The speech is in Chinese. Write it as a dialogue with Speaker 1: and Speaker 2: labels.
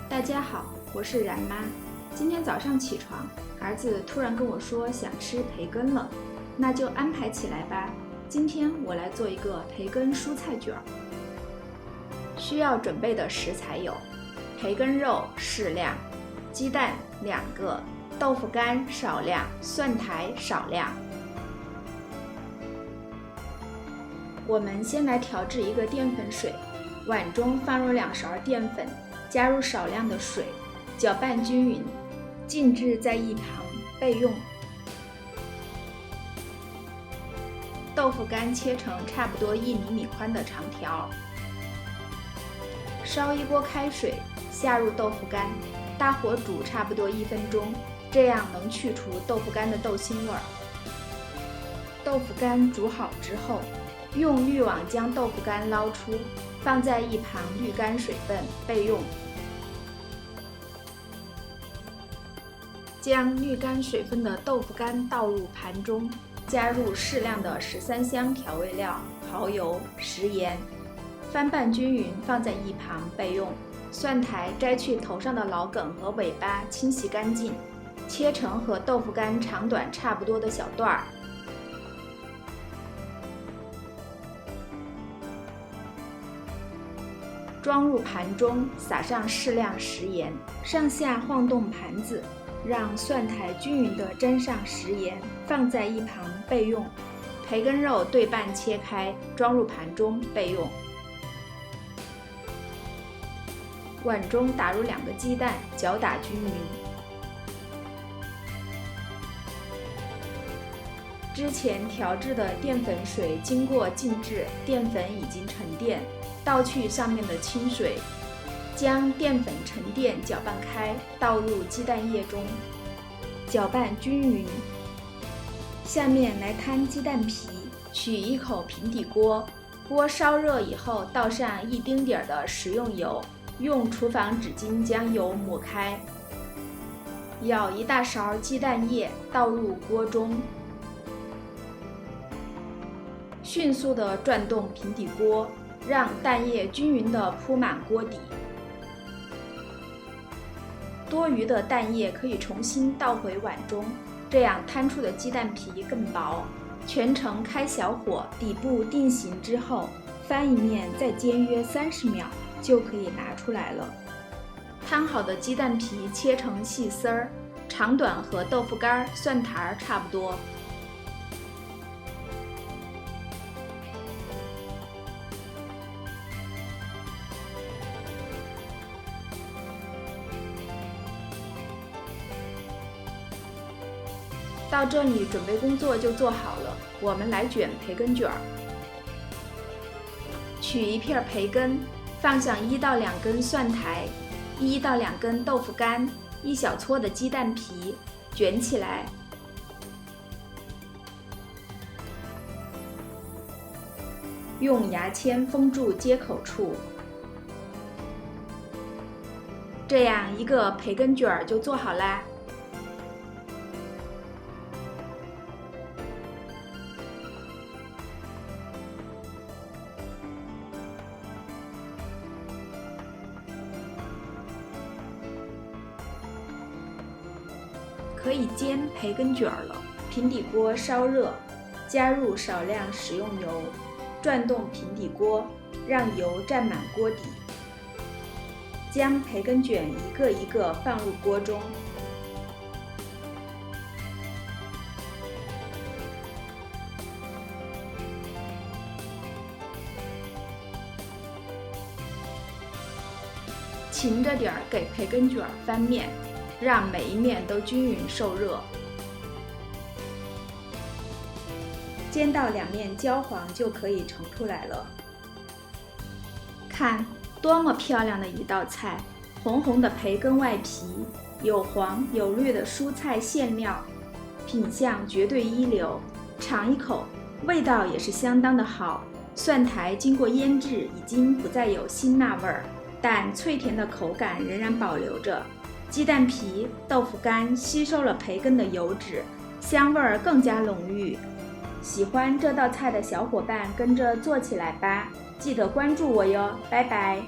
Speaker 1: 大家好，我是然妈。今天早上起床，儿子突然跟我说想吃培根了，那就安排起来吧。今天我来做一个培根蔬菜卷儿。需要准备的食材有：培根肉适量，鸡蛋2个，豆腐干少量，蒜苔少量。我们先来调制一个淀粉水，碗中放入2勺淀粉，加入少量的水，搅拌均匀，静置在一旁备用。豆腐干切成差不多1厘米宽的长条。烧一锅开水，下入豆腐干，大火煮差不多1分钟，这样能去除豆腐干的豆腥味儿。豆腐干煮好之后，用滤网将豆腐干捞出，放在一旁滤干水分备用。将滤干水分的豆腐干倒入盘中，加入适量的13香调味料、蚝油、食盐，翻拌均匀，放在一旁备用。蒜苔摘去头上的老梗和尾巴，清洗干净，切成和豆腐干长短差不多的小段儿。装入盘中，撒上适量食盐，上下晃动盘子，让蒜苔均匀地沾上食盐，放在一旁备用。培根肉对半切开，装入盘中备用。碗中打入2个鸡蛋，搅打均匀。之前调制的淀粉水经过静置，淀粉已经沉淀，倒去上面的清水，将淀粉沉淀搅拌开，倒入鸡蛋液中，搅拌均匀。下面来摊鸡蛋皮，取一口平底锅，锅烧热以后倒上1丁点的食用油，用厨房纸巾将油抹开，舀1大勺鸡蛋液倒入锅中，迅速地转动平底锅，让蛋液均匀地铺满锅底。多余的蛋液可以重新倒回碗中，这样摊出的鸡蛋皮更薄。全程开小火，底部定型之后，翻一面再煎约30秒，就可以拿出来了。摊好的鸡蛋皮切成细丝儿，长短和豆腐干、蒜苔差不多。到这里，准备工作就做好了。我们来卷培根卷儿。取一片培根，放上1到2根蒜苔，1到2根豆腐干，1小撮的鸡蛋皮，卷起来。用牙签封住接口处，这样一个培根卷儿就做好啦。可以煎培根卷了。平底锅烧热，加入少量食用油，转动平底锅，让油占满锅底。将培根卷一个一个放入锅中。勤着点给培根卷翻面，让每一面都均匀受热。煎到2面焦黄就可以盛出来了。看，多么漂亮的一道菜！红红的培根外皮，有黄有绿的蔬菜馅料，品相绝对一流。尝一口，味道也是相当的好。蒜苔经过腌制，已经不再有辛辣味儿，但脆甜的口感仍然保留着。鸡蛋皮、豆腐干吸收了培根的油脂，香味儿更加浓郁。喜欢这道菜的小伙伴跟着做起来吧，记得关注我哟，拜拜。